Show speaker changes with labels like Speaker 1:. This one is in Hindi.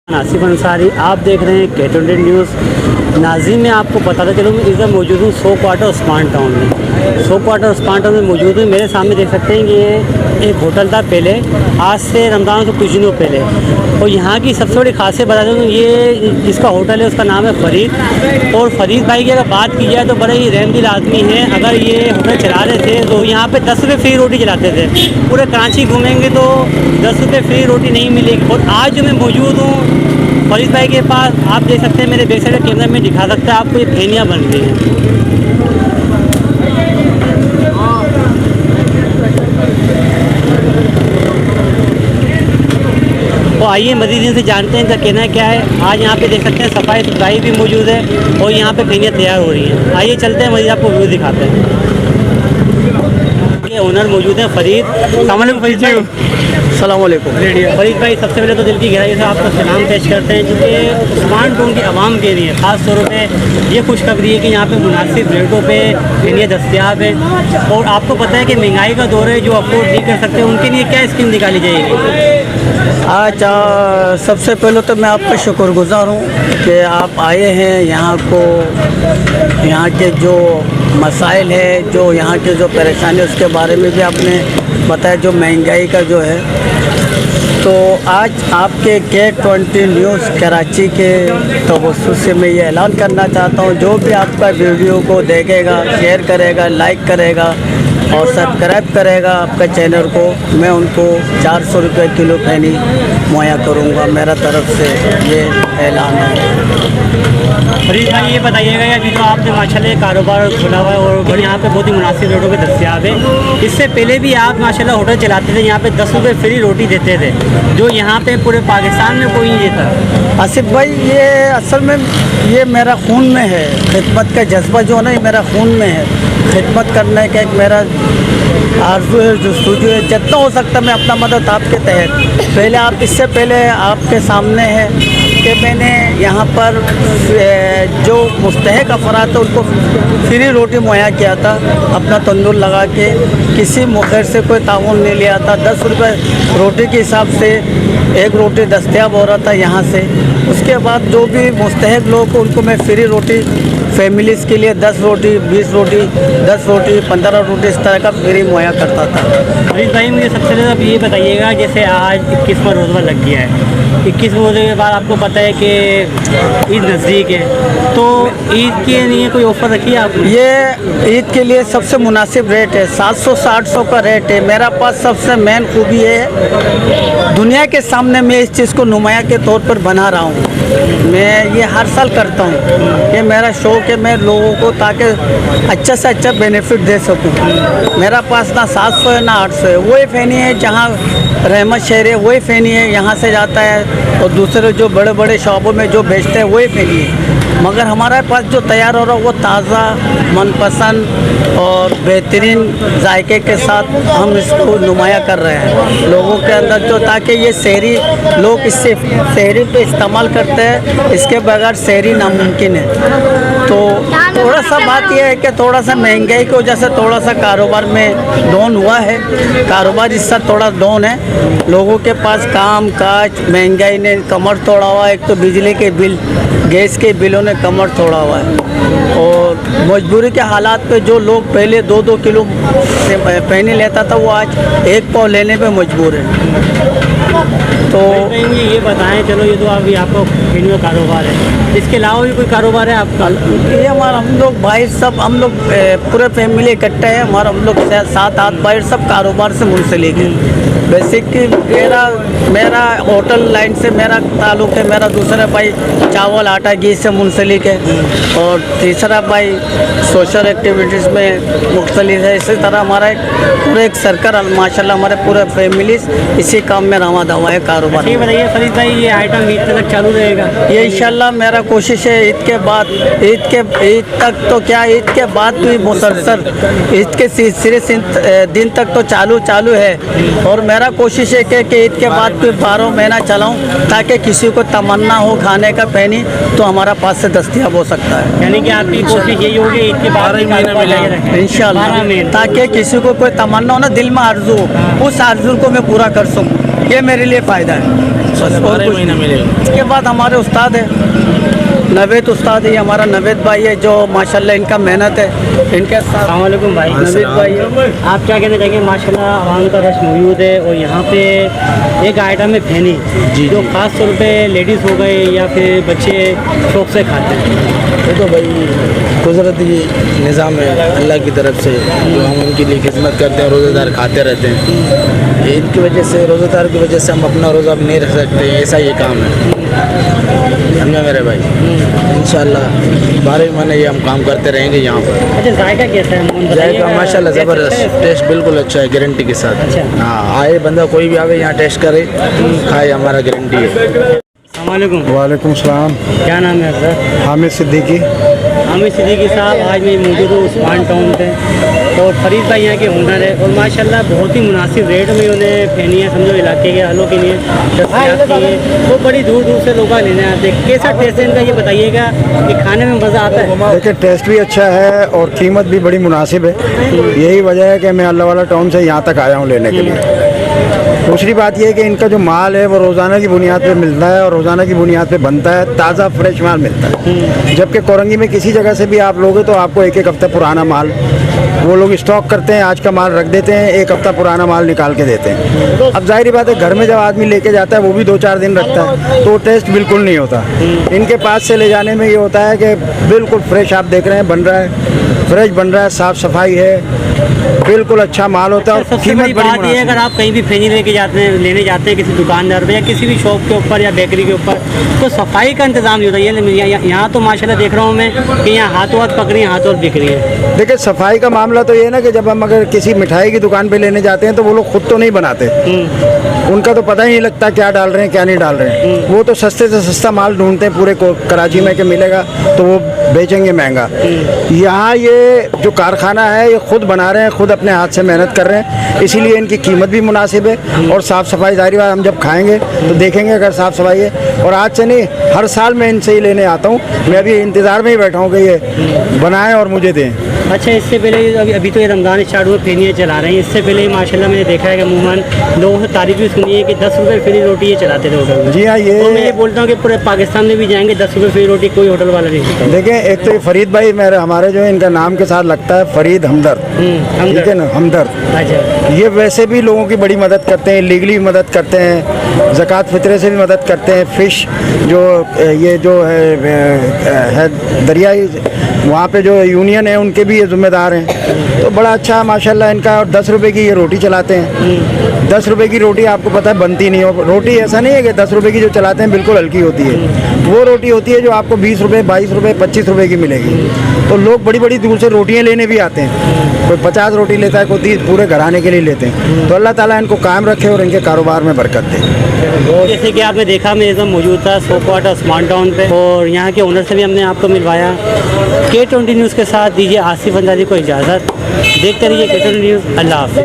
Speaker 1: आसिफ अंसारी, आप देख रहे हैं K20 न्यूज़। नाज़िम में आपको बताता चलूँ, मैं इस वक्त मौजूद हूँ सो क्वार्टर उस्मान टाउन में। सो क्वार्टर उस्मान टाउन में मौजूद हूँ। मेरे सामने देख सकते हैं कि ये एक होटल था पहले, आज से रमज़ान से कुछ दिनों पहले। और यहाँ की सबसे बड़ी खासियत बता दूँ, ये जिसका होटल है उसका नाम है फ़रीद। और फ़रीद भाई की अगर बात की जाए तो बड़े ही रहमदिल आदमी हैं। अगर ये होटल चला रहे थे तो यहाँ पर 10 रुपये फ्री रोटी चलाते थे। पूरे कराची घूमेंगे तो 10 रुपये फ्री रोटी नहीं मिलेगी। और आज जो मैं मौजूद हूँ फरीद भाई के पास, आप देख सकते हैं, मेरे बैक साइड कैमरा में दिखा सकता है आपको, ये फेनियाँ बन रही हैं। तो आइए मज़ीद इनसे जानते हैं इनका कहना क्या है। आज यहाँ पे देख सकते हैं सफाई सुथराई भी मौजूद है और यहाँ पे फेनियाँ तैयार हो रही हैं। आइए चलते हैं, मज़ीद आपको व्यू दिखाते हैं। ओनर मौजूद हैं फ़रीद। अस्सलाम वालेकुम फ़रीद भाई।
Speaker 2: सलाम वालेकुम।
Speaker 1: फ़रीद भाई, सबसे पहले तो दिल की गहराई से आपको सलाम पेश करते हैं, क्योंकि उस्मान टाउन की आवाम के लिए ख़ास तौर पे ये खुशखबरी है कि यहाँ पे मुनासिब रेटों पे फेनियाँ दस्तयाब है। और आपको पता है कि महंगाई का दौर है, जो अफोर्ड नहीं कर सकते उनके लिए क्या स्कीम निकाली जाएगी?
Speaker 2: आज सबसे पहले तो मैं आपका शुक्रगुज़ार हूँ कि आप आए हैं यहाँ को, यहाँ के जो मसाइल है, जो यहाँ के जो परेशानी है उसके बारे में भी आपने बताया, जो महंगाई का जो है। तो आज आपके K20 न्यूज़ कराची के तवज्जुह से मैं ये ऐलान करना चाहता हूँ, जो भी आपका वीडियो को देखेगा, शेयर करेगा, लाइक करेगा और सब्सक्राइब करेगा आपका चैनल को, मैं उनको 400 रुपये किलो खैनी मुहैया करूँगा। मेरा तरफ से ये ऐलान है।
Speaker 1: फरीद भाई, ये बताइएगा यार, जो आपने माशाल्लाह कारोबार खोला हुआ है और यहाँ पे बहुत ही मुनासिब रेटों पे दस्तयाब है। इससे पहले भी आप माशाल्लाह होटल चलाते थे, यहाँ पे 10 रुपये फ्री रोटी देते थे, जो यहाँ पे पूरे पाकिस्तान में कोई नहीं देता।
Speaker 2: आसिफ भाई, ये असल में ये मेरा खून में है। खिदमत का जज्बा जो है ना, ये मेरा खून में है। खिदमत करने का एक मेरा आरज़ू है, जस्तजू है। जितना हो सकता मैं अपना मदद आपके तहत, पहले आप, इससे पहले आपके सामने है कि मैंने यहाँ पर जो मुस्तहक अफराद थे उनको फ्री रोटी मुहैया किया था, अपना तंदूर लगा के। किसी मुखर से कोई ताउन नहीं लिया था। 10 रुपये रोटी के हिसाब से एक रोटी दस्तयाब हो रहा था यहाँ से। उसके बाद जो भी मुस्तहक लोग उनको मैं फ्री रोटी, फैमिलीज़ के लिए 10 रोटी, 20 रोटी, 10 रोटी, 15 रोटी, इस तरह का फ्री मुहैया करता था।
Speaker 1: फरीद भाई, मुझे सबसे ज़्यादा आप ये बताइएगा, जैसे आज 21वां रोज़ा लग गया है, 21 रोज़े के बाद आपको पता है कि ईद नज़दीक है, तो ईद के लिए कोई ऑफ़र रखी है आपने?
Speaker 2: ये ईद के लिए सबसे मुनासिब रेट है, 700-800 का रेट है। मेरा पास सबसे मेन खूबी है, दुनिया के सामने मैं इस चीज़ को नुमाया के तौर पर बना रहा हूँ। मैं ये हर साल करता हूँ, ये मेरा शौक़ है, मैं लोगों को ताकि अच्छा से अच्छा बेनिफिट दे सकूँ। मेरा पास ना 700 है ना 800 है। वही फ़ैनी है जहाँ रहमत शहर है, वही फ़ैनी है यहाँ से जाता है, और दूसरे जो बड़े बड़े शॉपों में जो बेचते हैं वही फ़ैनी है। मगर हमारे पास जो तैयार हो रहा है वो ताज़ा, मनपसंद और बेहतरीन जायके के साथ हम इसको नुमाया कर रहे हैं लोगों के अंदर, जो ताकि ये शहरी लोग इससे शहरी पे इस्तेमाल करते हैं, इसके बगैर शहरी नामुमकिन है। तो थोड़ा सा बात यह है कि थोड़ा सा महंगाई की वजह से थोड़ा सा कारोबार में डाउन हुआ है। कारोबार इससे थोड़ा डाउन है। लोगों के पास काम काज, महंगाई ने कमर तोड़ा हुआ है। एक तो बिजली के बिल, गैस के बिलों ने कमर तोड़ा हुआ है, और मजबूरी के हालात पे जो लोग पहले 2-2 किलो पैनी लेता था, वो आज 1 पाव लेने पे मजबूर है। तो
Speaker 1: ये बताएं, चलो ये तो अभी आपका फेनियों कारोबार है, इसके अलावा भी कोई कारोबार है आपका?
Speaker 2: ये हमारा, हम लोग भाई सब, हम लोग पूरे फैमिली इकट्ठे हैं। हमारा, हम लोग 7-8 भाई सब कारोबार से मुंसलिक हैं। बेसिक मेरा होटल लाइन से मेरा ताल्लुक़ है। मेरा दूसरा भाई चावल आटा घी से मुंसलिक है, और तीसरा भाई सोशल एक्टिविटीज़ में मुख्तलिफ है। इसी तरह हमारा एक सर्कल माशाल्लाह, हमारे पूरे फैमिलीज इसी काम में रवा दवा है कारोबार।
Speaker 1: ये बताइए फरीद भाई, ये आइटम ईद तक चालू रहेगा?
Speaker 2: ये इंशाल्लाह मेरा कोशिश है ईद के बाद, ईद तक तो क्या, ईद के बाद भी मुसलसल, ईद के तीसरे दिन तक तो चालू है। और मेरा कोशिश है कि ईद के बाद फिर 12 महीना चलाऊं, ताकि किसी को तमन्ना हो खाने का पैनी तो हमारा पास से दस्तयाब हो सकता है।
Speaker 1: यानी कि आपकी कोशिश यही होगी ईद के बाद ही कारोबार जारी रखें।
Speaker 2: इंशाल्लाह, ताकि किसी को कोई तमन्ना हो ना, दिल में आरज़ू हो, उस आरज़ू को मैं पूरा कर सकूं, ये मेरे लिए फ़ायदा है। बस और कुछ नहीं। इसके बाद हमारे उस्ताद है नवेद उस्ताद, ये हमारा नवेद भाई है, जो माशाल्लाह इनका मेहनत है, इनके साथ।
Speaker 1: अस्सलाम वालेकुम भाई।
Speaker 2: नवेद भाई है।
Speaker 1: आप क्या कहना चाहेंगे? माशाल्लाह आवाम का रश मौजूद है और यहाँ पे एक आइटम है फेनी, जो ख़ास तौर पे लेडीज़ हो गए या फिर बच्चे शौक से खाते हैं।
Speaker 3: ये तो भाई कुदरती निज़ाम है अल्लाह की तरफ से, जो हम उनके लिए खिदमत करते हैं, रोज़ेदार खाते रहते हैं। ईद की वजह से, रोज़ेदार की वजह से हम अपना रोज़ा नहीं रख सकते, ऐसा ये काम है, समझा मेरे भाई। इंशाल्लाह 12 महीने ये हम काम करते रहेंगे यहाँ पर।
Speaker 1: अच्छा, जायका कैसा है? मोहन बताइएगा।
Speaker 3: जायका माशाल्लाह ज़बरदस्त, टेस्ट बिल्कुल अच्छा है, गारंटी के साथ।
Speaker 1: अच्छा।
Speaker 3: हाँ, आए बंदा कोई भी आवे यहाँ टेस्ट करे, खाए, हमारा गारंटी है।
Speaker 1: अस्सलाम वालेकुम।
Speaker 4: वालेकुम सलाम।
Speaker 1: क्या नाम है आपका?
Speaker 4: हामिद सिद्दीकी।
Speaker 1: हामिद सिद्दीकी साहब, आज मैं मौजूद हूँ उस्मान टाउन पे और फरीद भाई यहाँ के हुनर है और माशाल्लाह बहुत ही मुनासिब रेट में उन्हें फेनियाँ समझो इलाके के हालों के लिए दस्तयाब की है। वो बड़ी दूर दूर से लोग लेने आते हैं। कैसा टेस्ट है इनका, ये बताइएगा कि खाने में मज़ा आता है?
Speaker 4: देखिए, टेस्ट भी अच्छा है और कीमत भी बड़ी मुनासिब है। यही वजह है कि मैं अल्लाह वाला टाउन से यहाँ तक आया हूँ लेने के लिए। दूसरी बात यह है कि इनका जो माल है वो रोज़ाना की बुनियाद पे मिलता है और रोज़ाना की बुनियाद पे बनता है, ताज़ा फ्रेश माल मिलता है। जबकि कोरंगी में किसी जगह से भी आप लोगे तो आपको एक एक हफ्ता पुराना माल वो लोग स्टॉक करते हैं, आज का माल रख देते हैं, एक हफ्ता पुराना माल निकाल के देते हैं। अब जाहिर बात है, घर में जब आदमी लेके जाता है वो भी 2-4 दिन रखता है, तो टेस्ट बिल्कुल नहीं होता। इनके पास से ले जाने में ये होता है कि बिल्कुल फ्रेश आप देख रहे हैं, बन रहा है, फ्रेश बन रहा है, साफ़ सफाई है, बिल्कुल अच्छा माल होता है और
Speaker 1: सबसे
Speaker 4: कीमत
Speaker 1: बड़ी
Speaker 4: बड़ी
Speaker 1: बात ये है,
Speaker 4: मुनासिब
Speaker 1: अगर आप कहीं भी फेनी लेने जाते हैं किसी दुकानदार पे या किसी भी शॉप के ऊपर या बेकरी के ऊपर, तो सफाई का इंतजाम नहीं होता। ये यहाँ तो माशाल्लाह देख रहा हूँ मैं कि यहाँ हाथों हाथ पकड़ी है, हाथों हाथ बिक रही है।
Speaker 4: देखिए, सफाई का मामला तो ये है ना कि जब हम अगर किसी मिठाई की दुकान पे लेने जाते हैं तो वो लोग खुद तो नहीं बनाते, उनका तो पता ही नहीं लगता क्या डाल रहे हैं क्या नहीं डाल रहे हैं। वो तो सस्ते से सस्ता माल ढूंढते हैं पूरे कराची में कि मिलेगा तो वो बेचेंगे महंगा। यहाँ ये जो कारखाना है ये खुद बना रहे हैं, खुद अपने हाथ से मेहनत कर रहे हैं, इसीलिए इनकी कीमत भी मुनासिब है और साफ़ सफाई जाहिर बात हम जब खाएंगे तो देखेंगे अगर साफ़ सफाई है। और आज से नहीं, हर साल मैं इनसे ही लेने आता हूँ। मैं अभी इंतज़ार में ही बैठा हूँ कि ये बनाएं और मुझे दें।
Speaker 1: अच्छा, इससे पहले अभी तो ये रमज़ान स्टार्ट हुआ, फेनियाँ चला रहे हैं। इससे पहले माशाल्लाह मैंने देखा है कि अमूमन लोगों से तारीफ भी सुनी है कि 10 रुपये फ्री रोटी ये चलाते थे होटल में।
Speaker 4: जी हाँ,
Speaker 1: तो मैं ये बोलता हूँ कि पूरे पाकिस्तान में भी जाएंगे 10 रुपये फ्री रोटी कोई होटल वाला नहीं देता।
Speaker 4: देखें, एक तो ये फरीद भाई मेरे हमारे जो है इनका नाम के साथ लगता है फरीद हमदर्द, ठीक है ना, हमदर्द।
Speaker 1: अच्छा,
Speaker 4: ये वैसे भी लोगों की बड़ी मदद करते हैं, लीगली भी मदद करते हैं, ज़कात फितरे से भी मदद करते हैं। फ़िश जो ये जो है दरियाई वहाँ पे जो यूनियन है उनके भी ये ज़िम्मेदार हैं। तो बड़ा अच्छा माशाल्लाह इनका। और 10 रुपये की ये रोटी चलाते हैं। 10 रुपये की रोटी आपको पता है बनती नहीं हो। रोटी ऐसा नहीं है कि 10 रुपये की जो चलाते हैं बिल्कुल हल्की होती है, वो रोटी होती है जो आपको 20 रुपये 22 रुपये 25 रुपये की मिलेगी। तो लोग बड़ी बड़ी दूर से रोटियाँ लेने भी आते हैं, कोई 50 रोटी लेता है, कोई 30, पूरे घराने के लिए लेते हैं। तो अल्लाह ताला इनको कायम रखे और इनके कारोबार में बरकत दे।
Speaker 1: जैसे कि आपने देखा मैं एकदम मौजूद था सो क्वार्टर उस्मान टाउन पे और यहाँ के ओनर से भी हमने आपको मिलवाया। K20 न्यूज़ के साथ दीजिए आसिफ अंसारी को इजाज़त। देखते रहिए K20 न्यूज़। अल्लाह हाफ़िज़।